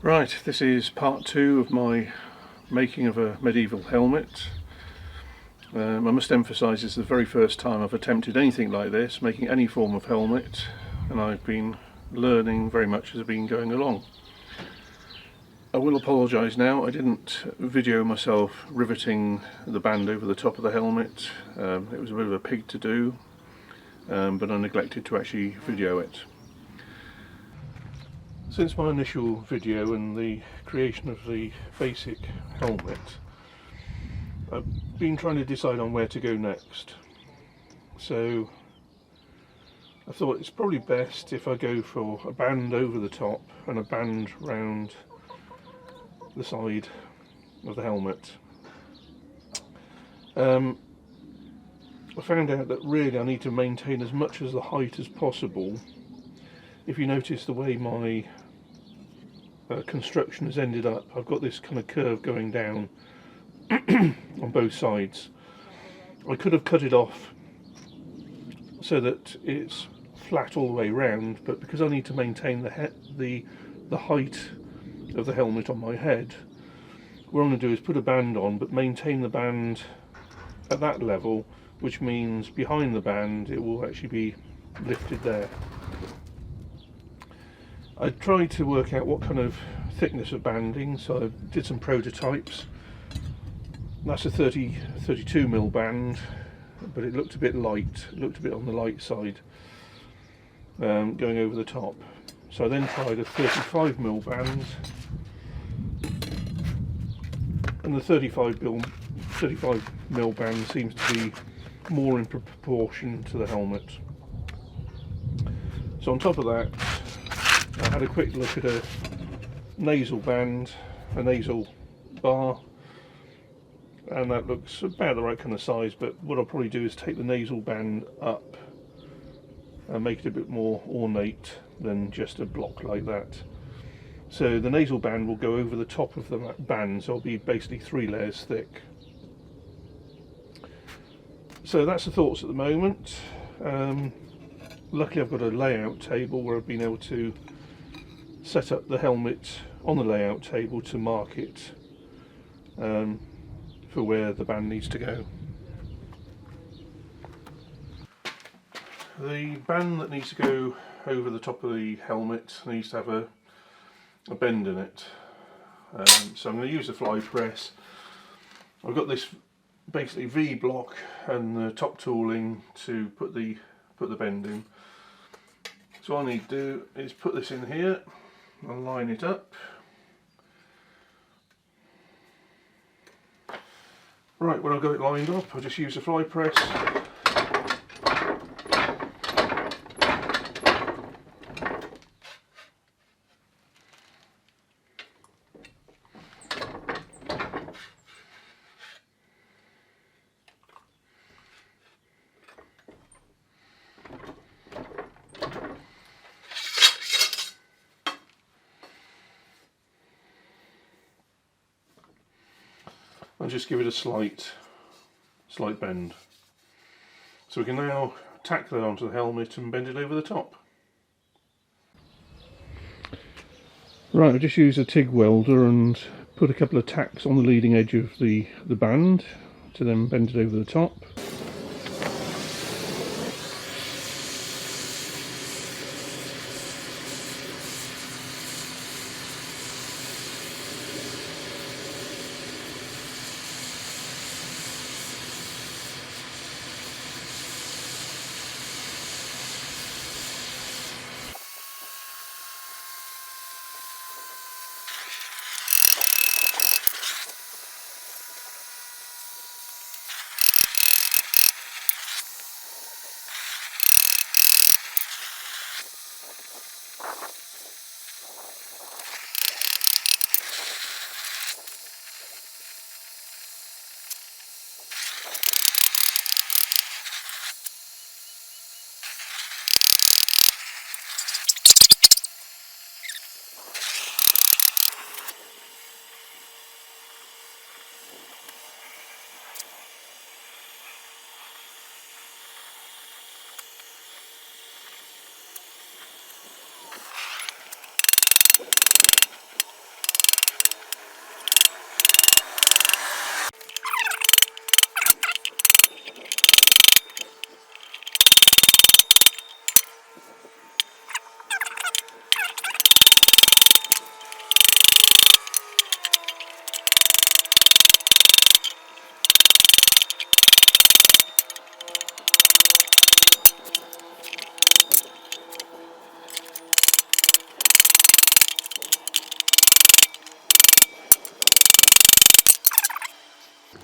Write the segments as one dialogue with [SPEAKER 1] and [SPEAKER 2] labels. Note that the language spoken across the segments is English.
[SPEAKER 1] Right, this is part 2 of my making of a medieval helmet. I must emphasise this is the very first time I've attempted anything like this, making any form of helmet, and I've been learning very much as I've been going along. I will apologise now, I didn't video myself riveting the band over the top of the helmet. It was a bit of a pig to do, but I neglected to actually video it. Since my initial video and the creation of the basic helmet, I've been trying to decide on where to go next. So I thought it's probably best if I go for a band over the top and a band round the side of the helmet. I found out that really I need to maintain as much as the height as possible. If you notice the way my construction has ended up, I've got this kind of curve going down on both sides. I could have cut it off so that it's flat all the way round, but because I need to maintain the height of the helmet on my head, what I'm going to do is put a band on, but maintain the band at that level, which means behind the band it will actually be lifted there. I tried to work out what kind of thickness of banding, so I did some prototypes. That's a 32mm band, but it looked a bit light, it looked a bit on the light side, going over the top. So I then tried a 35mm band, and the 35mm band seems to be more in proportion to the helmet. So on top of that, I had a quick look at a nasal band, a nasal bar, and that looks about the right kind of size, but what I'll probably do is take the nasal band up and make it a bit more ornate than just a block like that. So the nasal band will go over the top of the band, so it'll be basically 3 layers thick. So that's the thoughts at the moment. Luckily I've got a layout table where I've been able to set up the helmet on the layout table to mark it for where the band needs to go. The band that needs to go over the top of the helmet needs to have a bend in it. So I'm going to use a fly press. I've got this basically V block and the top tooling to put the bend in. So all I need to do is put this in here and line it up. Right, when I've got it lined up, I'll just use a fly press. And just give it a slight bend. So we can now tack that onto the helmet and bend it over the top. Right, I've just used a TIG welder and put a couple of tacks on the leading edge of the band to then bend it over the top.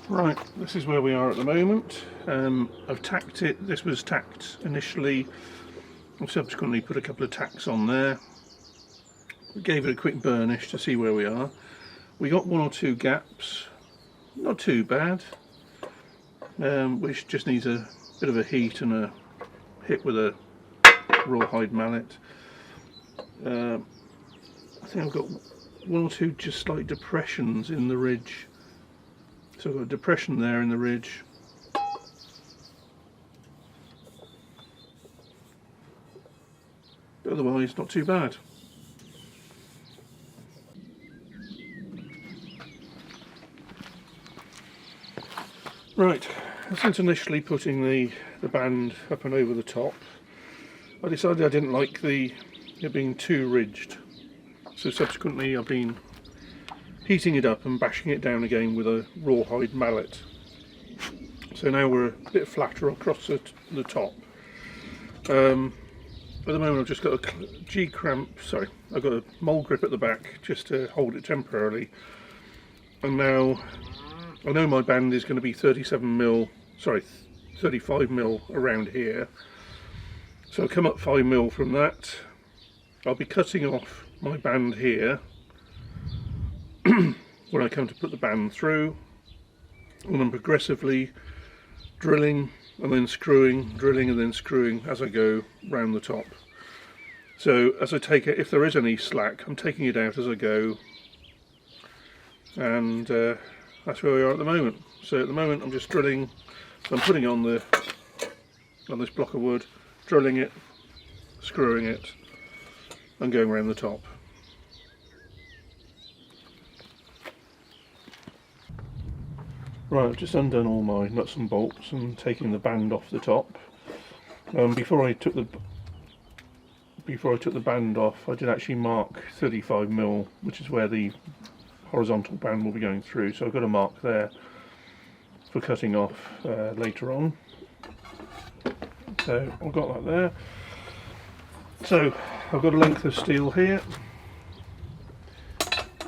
[SPEAKER 1] Right, this is where we are at the moment. I've tacked it. This was tacked initially. I've subsequently put a couple of tacks on there. Gave it a quick burnish to see where we are. We got one or two gaps, not too bad, which just needs a bit of a heat and a hit with a rawhide mallet. I think I've got one or two just slight depressions in the ridge. So I've got a depression there in the ridge. But otherwise, not too bad. Right, since initially putting the band up and over the top, I decided I didn't like it being too ridged. So subsequently I've been heating it up and bashing it down again with a rawhide mallet. So now we're a bit flatter across the top. At the moment I've just got a G-cramp, sorry, I've got a mole grip at the back just to hold it temporarily. And now I know my band is going to be 35mm around here. So I'll come up 5mm from that. I'll be cutting off my band here when I come to put the band through, and I'm progressively drilling and then screwing, drilling and then screwing as I go round the top. So as I take it, if there is any slack, I'm taking it out as I go, and that's where we are at the moment. So at the moment I'm just drilling, so I'm putting on this block of wood, drilling it, screwing it and going around the top. Right, I've just undone all my nuts and bolts and taking the band off the top. Before I took the band off, I did actually mark 35mm, which is where the horizontal band will be going through. So I've got a mark there for cutting off later on. So I've got that there. So I've got a length of steel here,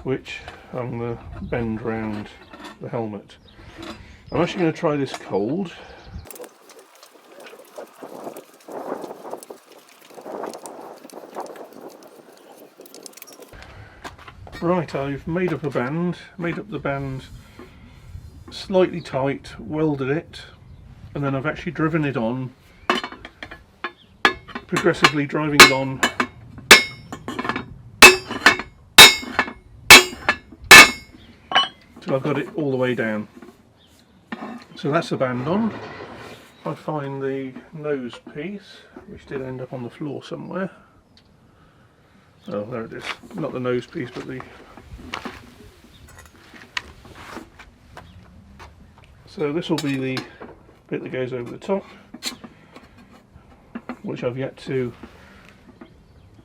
[SPEAKER 1] which I'm going to bend round the helmet. I'm actually going to try this cold. Right, I've made up the band slightly tight, welded it, and then I've actually driven it on, progressively driving it on till I've got it all the way down. So that's the band on. I find the nose piece, which did end up on the floor somewhere. Oh, there it is. Not the nose piece, but the... So this will be the bit that goes over the top, which I've yet to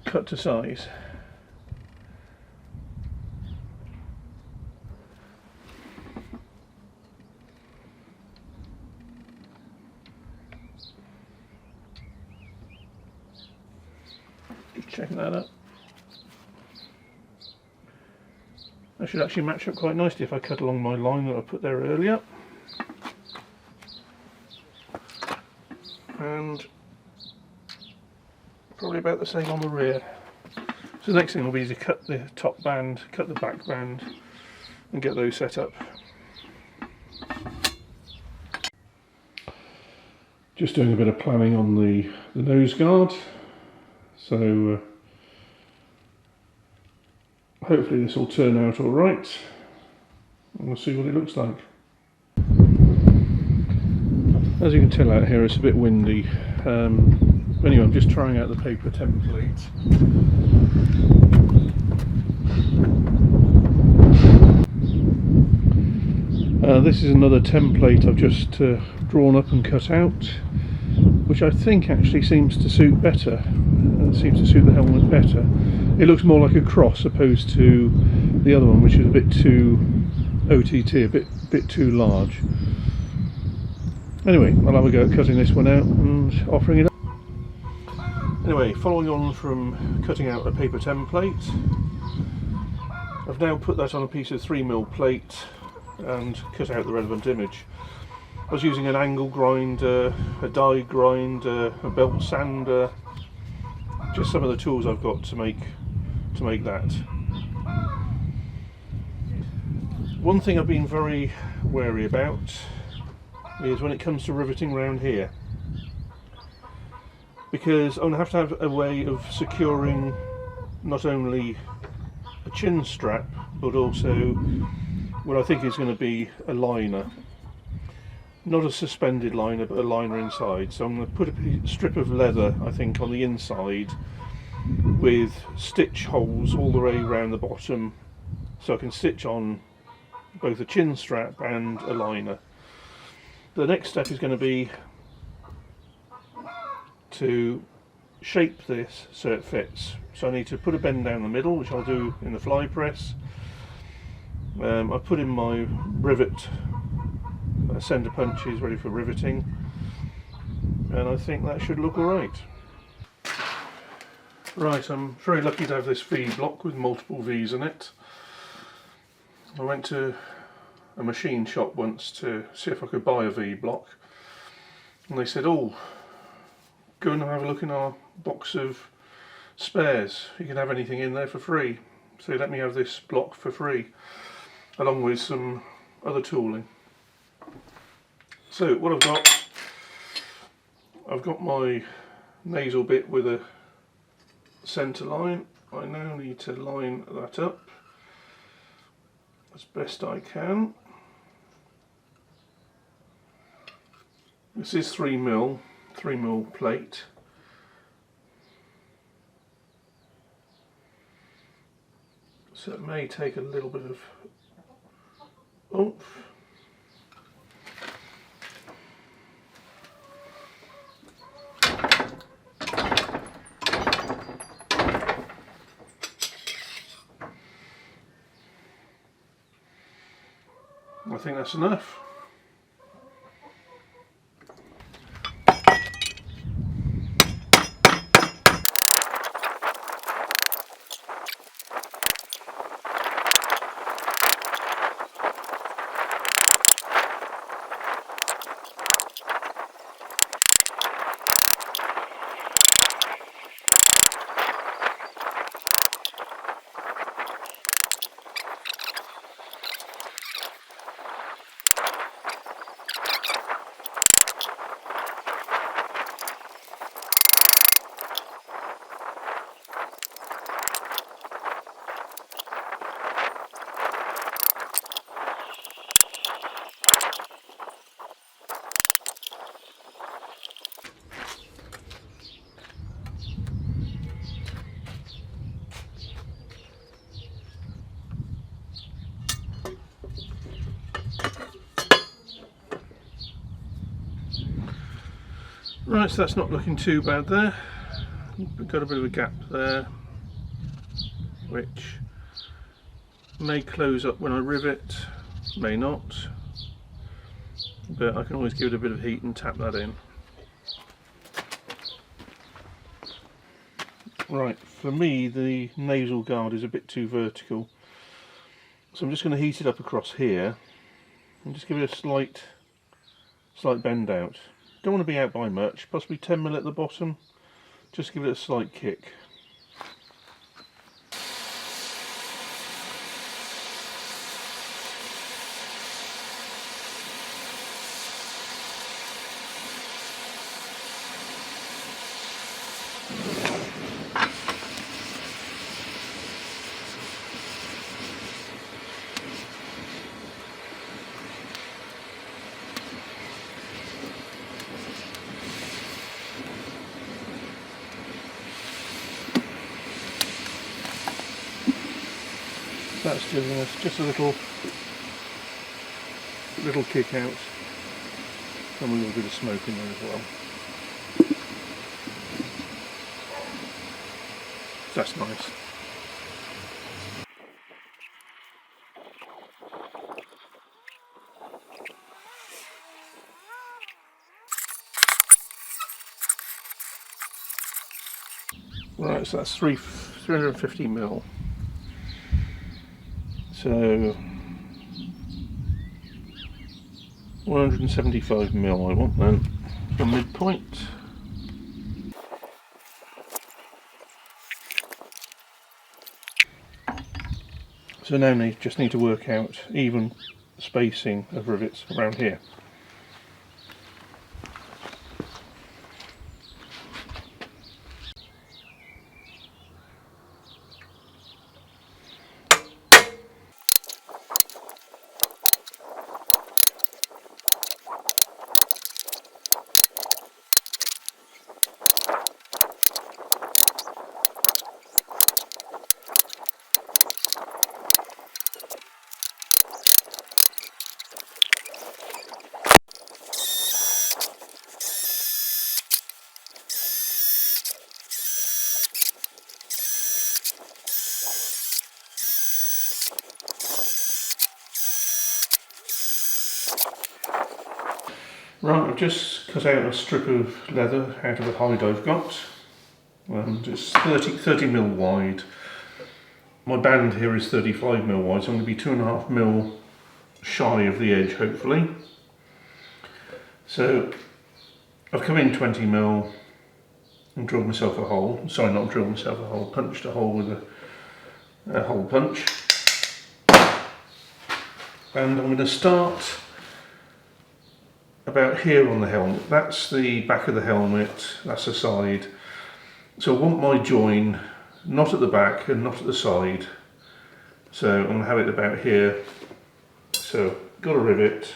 [SPEAKER 1] cut to size. Just checking that up. That should actually match up quite nicely if I cut along my line that I put there earlier. And probably about the same on the rear. So the next thing will be to cut the top band, cut the back band and get those set up. Just doing a bit of planning on the nose guard. So hopefully this will turn out alright, and we'll see what it looks like. As you can tell out here, it's a bit windy. Anyway, I'm just trying out the paper template. This is another template I've just drawn up and cut out, which I think actually seems to suit better. Seems to suit the helmet better. It looks more like a cross opposed to the other one, which is a bit too OTT, a bit too large. Anyway, I'll have a go at cutting this one out and offering it up. Anyway, following on from cutting out a paper template, I've now put that on a piece of 3mm plate and cut out the relevant image. I was using an angle grinder, a die grinder, a belt sander, just some of the tools I've got to make that. One thing I've been very wary about is when it comes to riveting around here, because I'm going to have a way of securing not only a chin strap but also what I think is going to be a liner. Not a suspended liner, but a liner inside. So I'm going to put a strip of leather, I think, on the inside with stitch holes all the way around the bottom, so I can stitch on both a chin strap and a liner. The next step is going to be to shape this so it fits. So I need to put a bend down the middle, which I'll do in the fly press. I put in my rivet centre punches ready for riveting, and I think that should look alright. Right, I'm very lucky to have this V block with multiple V's in it. I went to a machine shop once to see if I could buy a V block, and they said, oh, go and have a look in our box of spares, you can have anything in there for free. So they let me have this block for free, along with some other tooling. So what I've got my nasal bit with a centre line. I now need to line that up as best I can. This is 3mm plate. So it may take a little bit of oomph. I think that's enough. Right, so that's not looking too bad there. We've got a bit of a gap there, which may close up when I rivet, may not, but I can always give it a bit of heat and tap that in. Right, for me the nasal guard is a bit too vertical, so I'm just going to heat it up across here and just give it a slight bend out. Don't want to be out by much, possibly 10mm at the bottom, just give it a slight kick. That's giving us just a little kick out, and a little bit of smoke in there as well. That's nice. Right, so that's 350mm. So 175mm I want then, from midpoint. So now just need to work out even spacing of rivets around here. Right, I've just cut out a strip of leather out of the hide I've got, and it's 30mm wide. My band here is 35mm wide, so I'm going to be 2.5mm shy of the edge, hopefully. So I've come in 20mm and drilled myself a hole. Sorry, not drilled myself a hole, punched a hole with a hole punch. And I'm going to start about here on the helmet. That's the back of the helmet, that's the side. So I want my join not at the back and not at the side. So I'm going to have it about here. So got a rivet.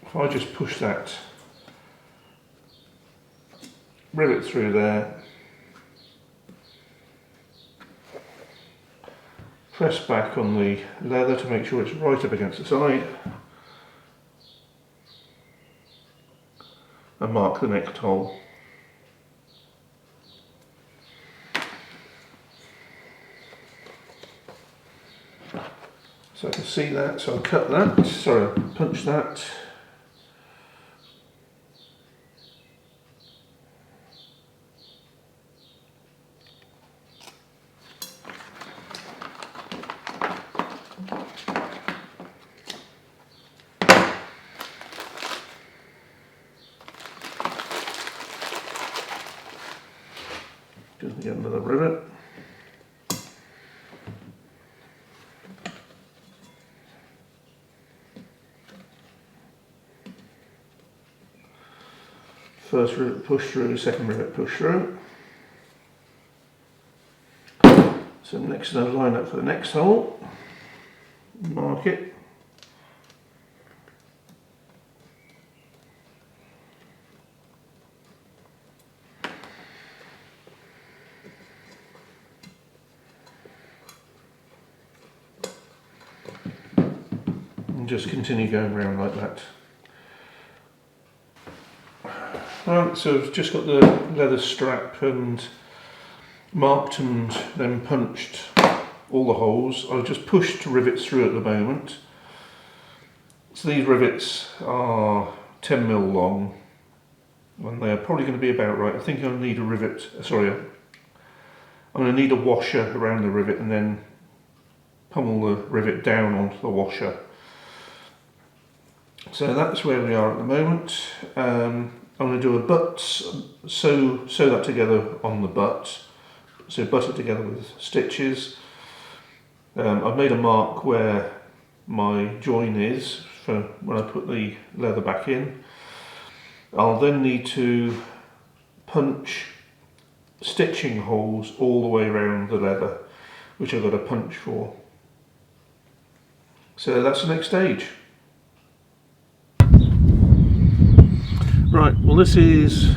[SPEAKER 1] If I just push that rivet through there, press back on the leather to make sure it's right up against the side, and mark the next hole. So I can see that, so I'll cut that, sorry, I'll punch that. Just get another rivet. First rivet push through, second rivet push through. So next I'll line up for the next hole, mark it. And just continue going around like that. Right, so I've just got the leather strap and marked and then punched all the holes. I've just pushed rivets through at the moment. So these rivets are 10mm long and they're probably going to be about right. I think I'll need a rivet, sorry, I'm going to need a washer around the rivet and then pummel the rivet down onto the washer. So that's where we are at the moment. I'm going to do a butt, sew that together on the butt, so butt it together with stitches. I've made a mark where my join is for when I put the leather back in. I'll then need to punch stitching holes all the way around the leather, which I've got a punch for. So that's the next stage. Right, well this is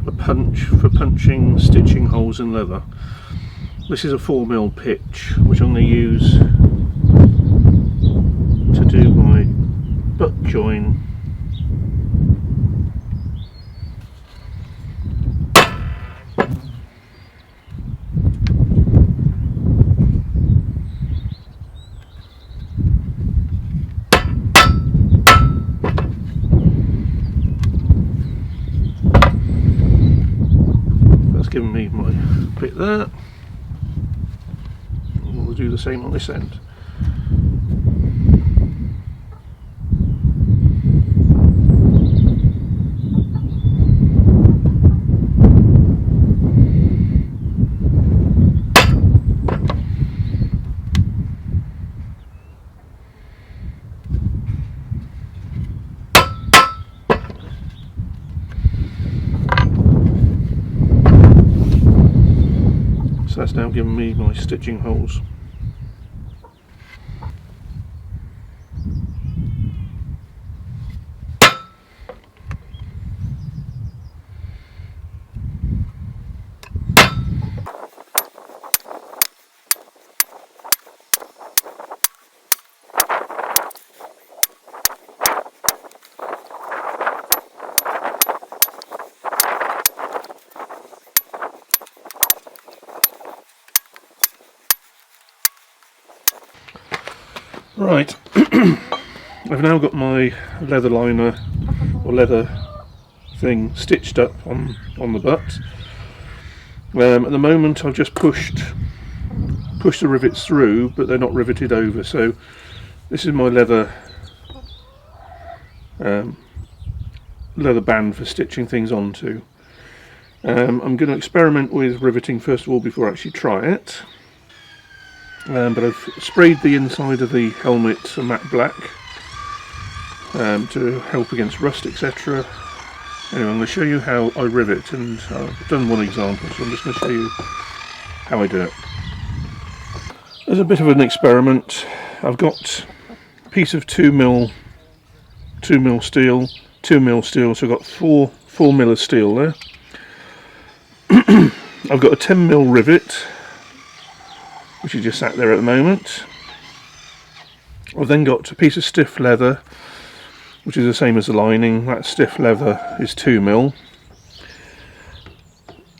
[SPEAKER 1] a punch for punching stitching holes in leather. This is a 4mm pitch, which I'm going to use to do my butt join. Giving me my bit there, and we'll do the same on this end. So that's now given me my stitching holes. Right, I've now got my leather liner or leather thing stitched up on the butt. At the moment I've just pushed the rivets through, but they're not riveted over, so this is my leather band for stitching things onto. I'm going to experiment with riveting first of all before I actually try it. But I've sprayed the inside of the helmet a matte black to help against rust, etc. Anyway, I'm going to show you how I rivet, and I've done one example, so I'm just going to show you how I do it. As a bit of an experiment, I've got a piece of 2mm steel, so I've got 4mm of steel there. I've got a 10mm rivet, which is just sat there at the moment. I've then got a piece of stiff leather, which is the same as the lining. That stiff leather is 2mm.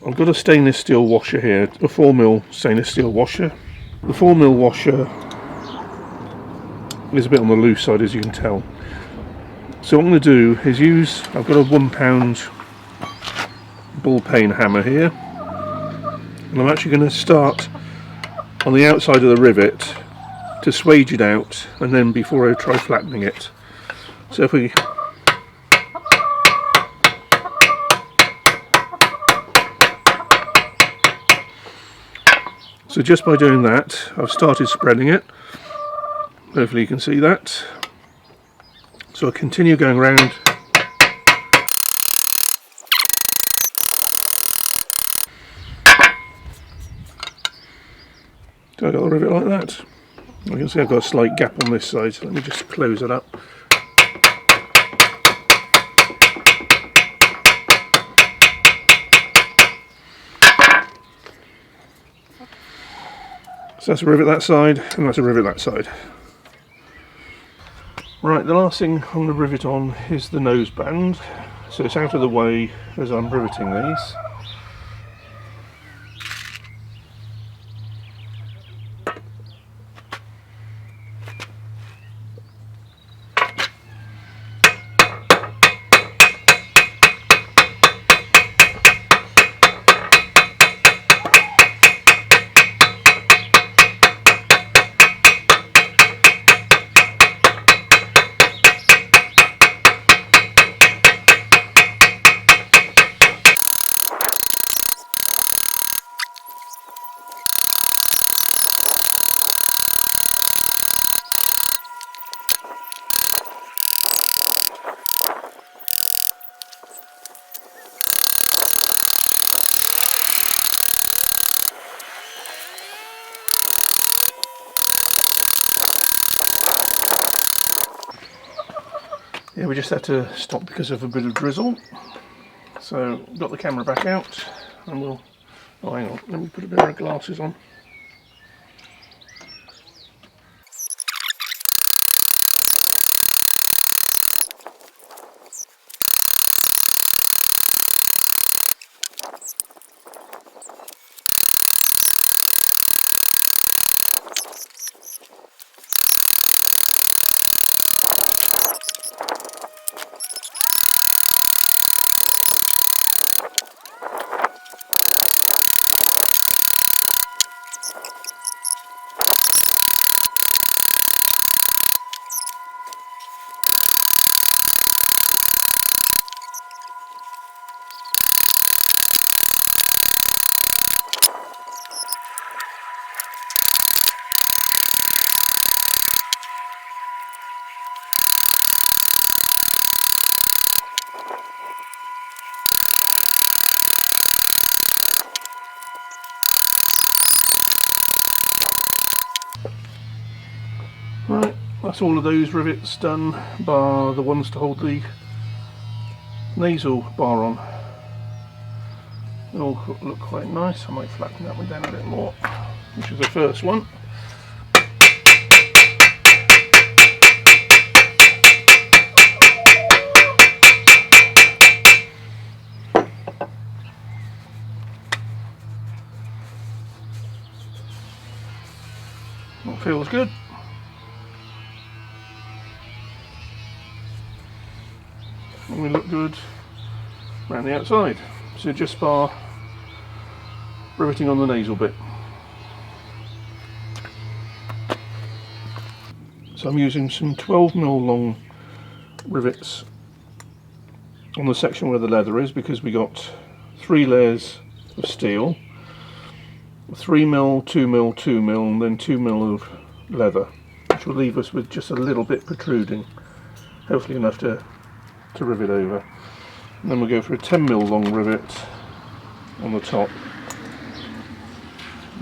[SPEAKER 1] I've got a stainless steel washer here, a 4mm stainless steel washer. The 4mm washer is a bit on the loose side, as you can tell. So what I'm going to do is I've got a £1 ball peen hammer here, and I'm actually going to start on the outside of the rivet to swage it out, and then before I try flattening it. So if we just by doing that, I've started spreading it. Hopefully you can see that. So I continue going around. So I got the rivet like that. You can see I've got a slight gap on this side, so let me just close it up. So that's a rivet that side, and that's a rivet that side. Right, the last thing I'm going to rivet on is the nose band, so it's out of the way as I'm riveting these. Yeah, we just had to stop because of a bit of drizzle. So, got the camera back out, and we'll... Oh, hang on, let me put a pair of glasses on. that's all of those rivets done, bar the ones to hold the nasal bar on. They all look quite nice. I might flatten that one down a bit more, which is the first one. That feels good. And we look good around the outside. So just bar riveting on the nasal bit. So I'm using some 12mm long rivets on the section where the leather is, because we got 3 layers of steel, 3mm, 2mm, 2mm, and then 2mm of leather, which will leave us with just a little bit protruding, hopefully enough to rivet over. And then we'll go for a 10mm long rivet on the top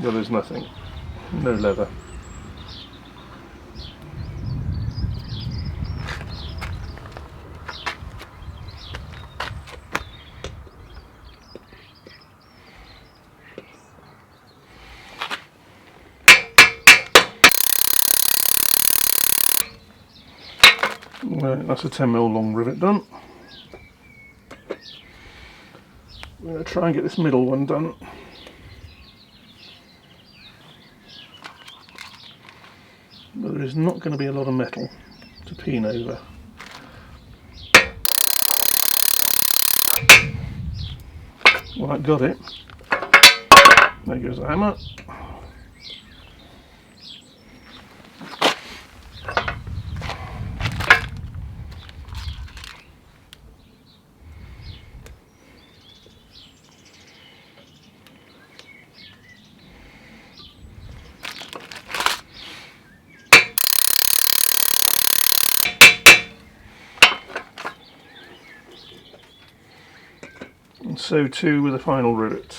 [SPEAKER 1] where there's nothing, no leather. Right, that's a 10mm long rivet done. I'm going to try and get this middle one done. But there is not going to be a lot of metal to peen over. Well, that got it. There goes the hammer. And so too with the final rivet.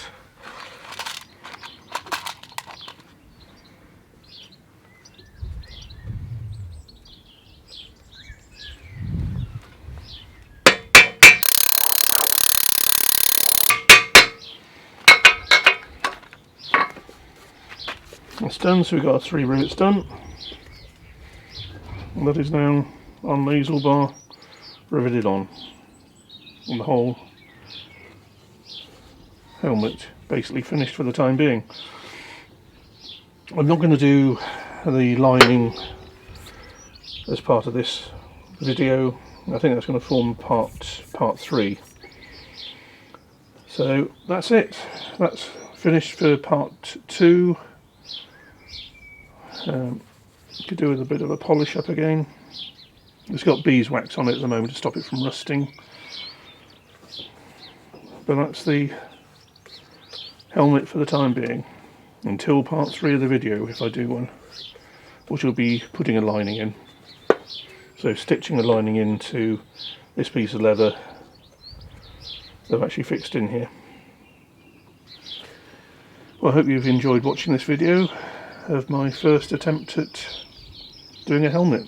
[SPEAKER 1] That's done, so we've got our 3 rivets done. And that is now our nasal bar riveted on the whole helmet basically finished for the time being. I'm not going to do the lining as part of this video. I think that's going to form part 3. So that's it. That's finished for part 2. Could do with a bit of a polish up again. It's got beeswax on it at the moment to stop it from rusting. But that's the helmet for the time being, until part 3 of the video, if I do one, which will be putting a lining in. So stitching a lining into this piece of leather they've actually fixed in here. Well, I hope you've enjoyed watching this video of my first attempt at doing a helmet.